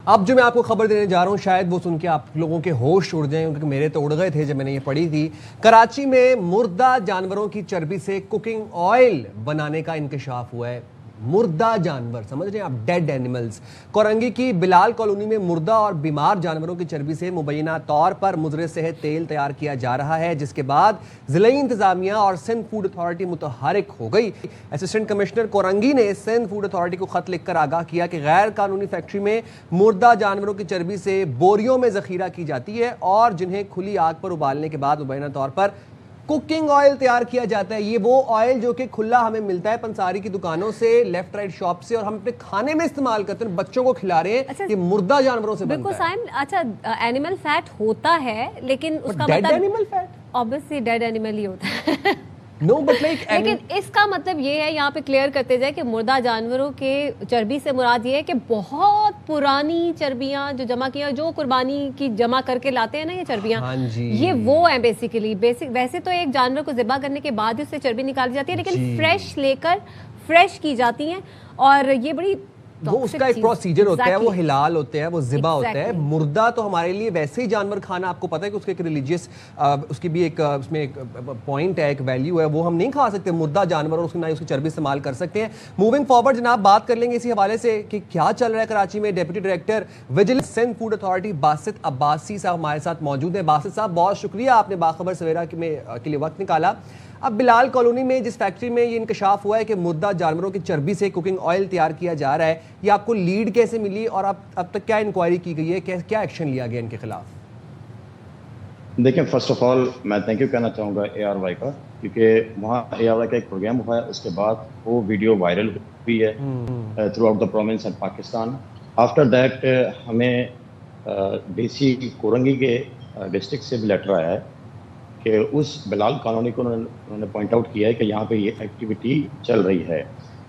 अब जो मैं आपको खबर देने जा रहा हूँ शायद वो सुन के आप लोगों के होश उड़ जाएं, क्योंकि मेरे तो उड़ गए थे जब मैंने ये पढ़ी थी। कराची में मुर्दा जानवरों की चर्बी से कुकिंग ऑयल बनाने का इंकशाफ हुआ है। मुर्दा जानवर, समझ रहे हैं आप, डेड एनिमल्स। कोरंगी की बिलाल कॉलोनी में मुर्दा और बीमार जानवरों की चर्बी से मुबैना तौर पर मुजरे सेहत तेल तैयार किया जा रहा है, जिसके बाद जिले इंतजामिया और सिंध फूड अथॉरिटी मुतहरिक हो गई। असिस्टेंट कमिश्नर कोरंगी ने सिंध फूड अथॉरिटी को खत लिखकर आगाह किया कि गैर कानूनी फैक्ट्री में मुर्दा जानवरों की चर्बी से बोरियों में जखीरा की जाती है और जिन्हें खुली आग पर उबालने के बाद मुबैना तौर पर कुकिंग ऑयल तैयार किया जाता है। ये वो ऑयल जो कि खुला हमें मिलता है पंसारी की दुकानों से, लेफ्ट राइट शॉप से, और हम अपने खाने में इस्तेमाल करते हैं, बच्चों को खिला रहे हैं। अच्छा, ये मुर्दा जानवरों से बनता है। साइम, अच्छा एनिमल फैट होता है, लेकिन उसका dead animal fat obviously dead animal ही होता है। No, but like, लेकिन इसका मतलब ये है, यहाँ पे क्लियर करते जाए कि मुर्दा जानवरों के चर्बी से मुराद ये है कि बहुत पुरानी चर्बियां जो जमा की, जो कुर्बानी की जमा करके लाते हैं ना ये चर्बियां, हाँ जी, ये वो है बेसिकली। वैसे तो एक जानवर को ज़िबा करने के बाद ही उससे चर्बी निकाली जाती है, लेकिन फ्रेश लेकर फ्रेश की जाती हैं और ये बड़ी वो उसका एक प्रोसीजर होता है, वो हिलाल होते हैं, वो ज़िबा होता है। मुर्दा तो हमारे लिए वैसे ही जानवर खाना, आपको पता है कि उसके एक रिलीजियस उसकी भी एक उसमें एक पॉइंट है, एक वैल्यू है, वो हम नहीं खा सकते मुर्दा जानवर, और उसकी ना उसकी चर्बी इस्तेमाल कर सकते हैं। मूविंग फॉरवर्ड जनाब, बात कर लेंगे इसी हवाले से कि क्या चल रहा है कराची में। Deputy director vigilance Sindh food authority Basit Abbasi साहब हमारे साथ मौजूद हैं। बासित साहब, बहुत शुक्रिया, आपने बाखबर सवेरा के लिए वक्त निकाला। अब बिलाल कॉलोनी में जिस फैक्ट्री में ये इंकशाफ हुआ है कि मुर्दा जानवरों की चर्बी से कुकिंग ऑयल तैयार किया जा रहा है, ये आपको लीड कैसे मिली और अब तक क्या इंक्वायरी की गई है, क्या एक्शन लिया गया इनके खिलाफ? देखिए, फर्स्ट ऑफ ऑल मैं थैंक यू कहना चाहूँगा ARY का, क्योंकि वहाँ ARY का एक प्रोग्राम हुआ है, उसके बाद वो वीडियो वायरल हुई है through out the province and Pakistan. After that हमें DC कोरंगी के डिस्ट्रिक्ट से भी लेटर आया है कि उस बिलाल कॉलोनी को उन्होंने पॉइंट आउट किया है कि यहाँ पे ये एक्टिविटी चल रही है।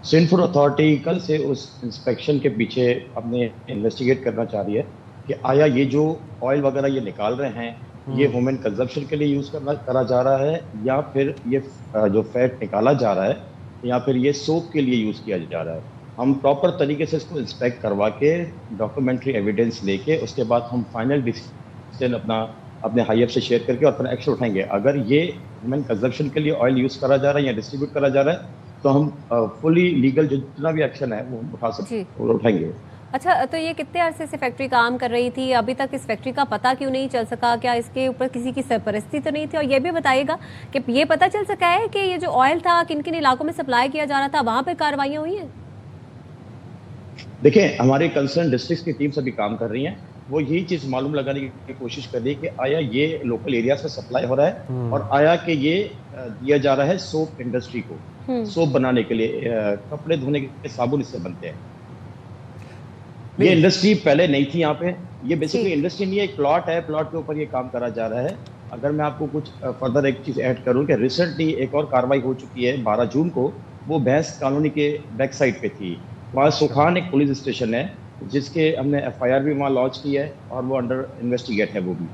सिंध फूड अथॉरिटी कल से उस इंस्पेक्शन के पीछे अपने इन्वेस्टिगेट करना चाह रही है कि आया ये जो ऑयल वगैरह ये निकाल रहे हैं ये ह्यूमन कंजप्शन के लिए यूज़ करा जा रहा है, या फिर ये जो फैट निकाला जा रहा है, या फिर ये सोप के लिए यूज़ किया जा रहा है। हम प्रॉपर तरीके से इसको इंस्पेक्ट करवा के डॉक्यूमेंट्री एविडेंस लेके उसके बाद हम फाइनल डिसीजन अपने हाई अप से शेयर करके और अपना एक्शन उठाएंगे। अगर ये ह्यूमन कंजप्शन के लिए ऑयल यूज़ करा जा रहा है या डिस्ट्रीब्यूट करा जा रहा है तो हम फुली लीगल जितना भी एक्शन है वो उठा सकते, वो उठाएंगे। अच्छा, तो ये कितने अरसे से फैक्ट्री काम कर रही थी? अभी तक इस फैक्ट्री का पता क्यों नहीं चल सका? क्या इसके ऊपर किसी की सरपरस्ती तो नहीं थी? और ये भी बताइएगा कि ये पता चल सका है कि ये जो ऑयल था किन किन इलाकों में सप्लाई किया जा रहा था, वहाँ पर कार्रवाइयाँ हुई हैं? देखिए, हमारे कंसर्न डिस्ट्रिक्ट की टीम सभी काम कर रही हैं, वो यही चीज़ मालूम लगाने की कोशिश कर रही है कि आया ये लोकल एरिया से सप्लाई हो रहा है और आया कि ये दिया जा रहा है सोप इंडस्ट्री को, सोप बनाने के लिए, कपड़े धोने के साबुन इससे बनते हैं। ये इंडस्ट्री पहले नहीं थी यहाँ पे, ये बेसिकली इंडस्ट्री नहीं है, एक प्लॉट है, प्लॉट के ऊपर ये काम करा जा रहा है। अगर मैं आपको कुछ फर्दर एक चीज़ ऐड करूँ कि रिसेंटली एक और कार्रवाई हो चुकी है 12 जून को, वो भैंस कॉलोनी के बैक साइड पे थी। वहाँ सुखान एक पुलिस स्टेशन है जिसके हमने FIR भी वहाँ लॉन्च की है और वो अंडर इन्वेस्टिगेट है वो भी।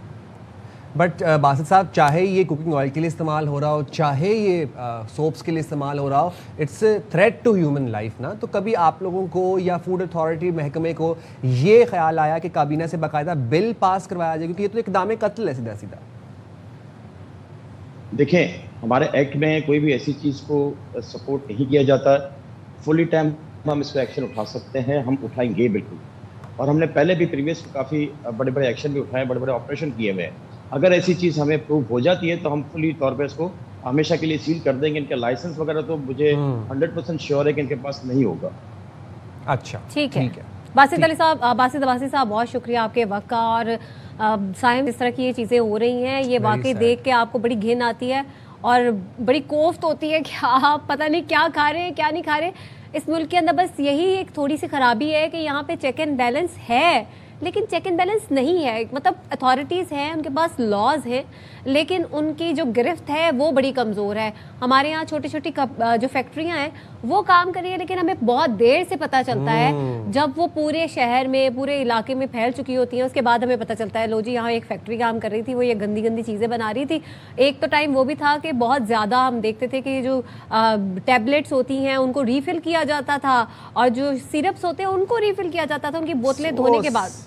बट बासित साहब, चाहे ये कुकिंग ऑयल के लिए इस्तेमाल हो रहा हो, चाहे ये सोप्स के लिए इस्तेमाल हो रहा हो, it's threat to human life ना। तो कभी आप लोगों को या फूड अथॉरिटी महकमे को ये ख्याल आया कि काबीना से बाकायदा बिल पास करवाया जाए, क्योंकि ये तो इक़दाम कत्ल है सीधा सीधा? देखें, हमारे एक्ट में कोई भी ऐसी चीज़ को सपोर्ट नहीं किया जाता। फुली टाइम हम इस पर एक्शन उठा सकते हैं, हम उठाएंगे बिल्कुल, और हमने पहले भी प्रीवियस काफ़ी बड़े बड़े एक्शन भी उठाए, बड़े बड़े ऑपरेशन किए हुए हैं। अगर ऐसी चीज़ हमें प्रूव हो जाती है तो हम फुली तौर पे इसको हमेशा के लिए सील कर देंगे। इनके लाइसेंस वगैरह तो मुझे 100% श्योर है कि इनके पास नहीं होगा। अच्छा, ठीक है। बासित अब्बासी साहब, बहुत शुक्रिया आपके वक्त का। और साइम, इस तरह की ये चीज़ें हो रही हैं, ये वाकई देख के आपको बड़ी घिन आती है और बड़ी कोफ्त होती है कि आप पता नहीं क्या खा रहे हैं, क्या नहीं खा रहे। इस मुल्क के अंदर बस यही एक थोड़ी सी खराबी है कि यहाँ पे चेक एंड बैलेंस है, लेकिन चेक एंड बैलेंस नहीं है। मतलब अथॉरिटीज़ हैं, उनके पास लॉज हैं, लेकिन उनकी जो गिरफ्त है वो बड़ी कमज़ोर है। हमारे यहाँ छोटी छोटी जो फैक्ट्रियाँ हैं वो काम कर रही है, लेकिन हमें बहुत देर से पता चलता है जब वो पूरे शहर में, पूरे इलाके में फैल चुकी होती हैं। उसके बाद हमें पता चलता है, लो जी यहाँ एक फैक्ट्री काम कर रही थी, वो ये गंदी गंदी चीज़ें बना रही थी। एक तो टाइम वो भी था कि बहुत ज़्यादा हम देखते थे कि जो टैबलेट्स होती हैं उनको रीफ़िल किया जाता था और जो सिरप्स होते हैं उनको रीफ़िल किया जाता था उनकी बोतलें धोने के बाद।